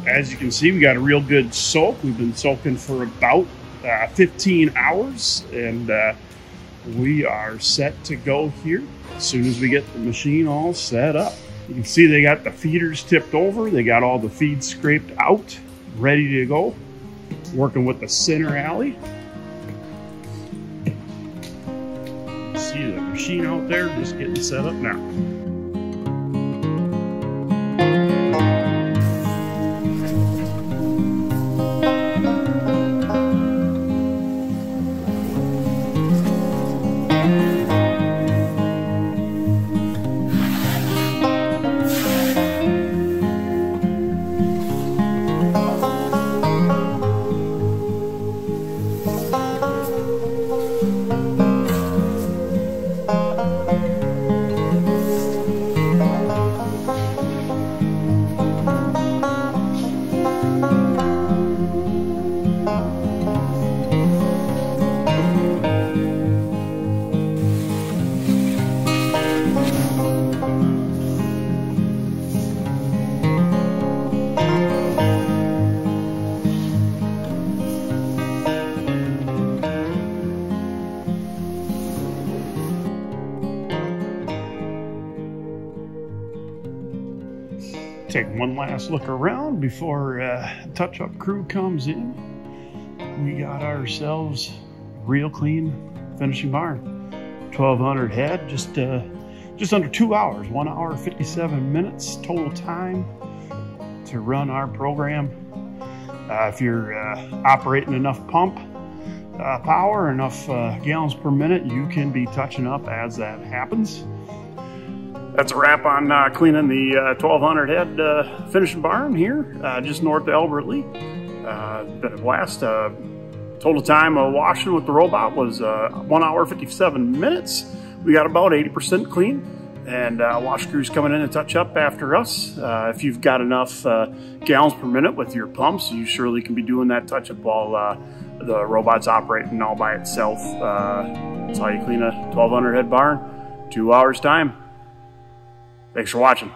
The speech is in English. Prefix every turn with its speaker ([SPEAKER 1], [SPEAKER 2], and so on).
[SPEAKER 1] As you can see, we got a real good soak. We've been soaking for about 15 hours, and we are set to go here as soon as we get the machine all set up. You can see they got the feeders tipped over. They got all the feed scraped out, ready to go. Working with the center alley. See the machine out there just getting set up now. Take one last look around before touch-up crew comes in. We got ourselves a real clean finishing barn. 1,200 head, just under 2 hours, 1 hour 57 minutes total time to run our program. If you're operating enough pump power, enough gallons per minute, you can be touching up as that happens. That's a wrap on cleaning the 1,200 head finishing barn here, just north of Albert Lea. Been a blast. Total time of washing with the robot was 1 hour 57 minutes. We got about 80% clean, and wash crews coming in to touch up after us. If you've got enough gallons per minute with your pumps, you surely can be doing that touch up while the robot's operating all by itself. That's how you clean a 1,200 head barn, 2 hours time. Thanks for watching.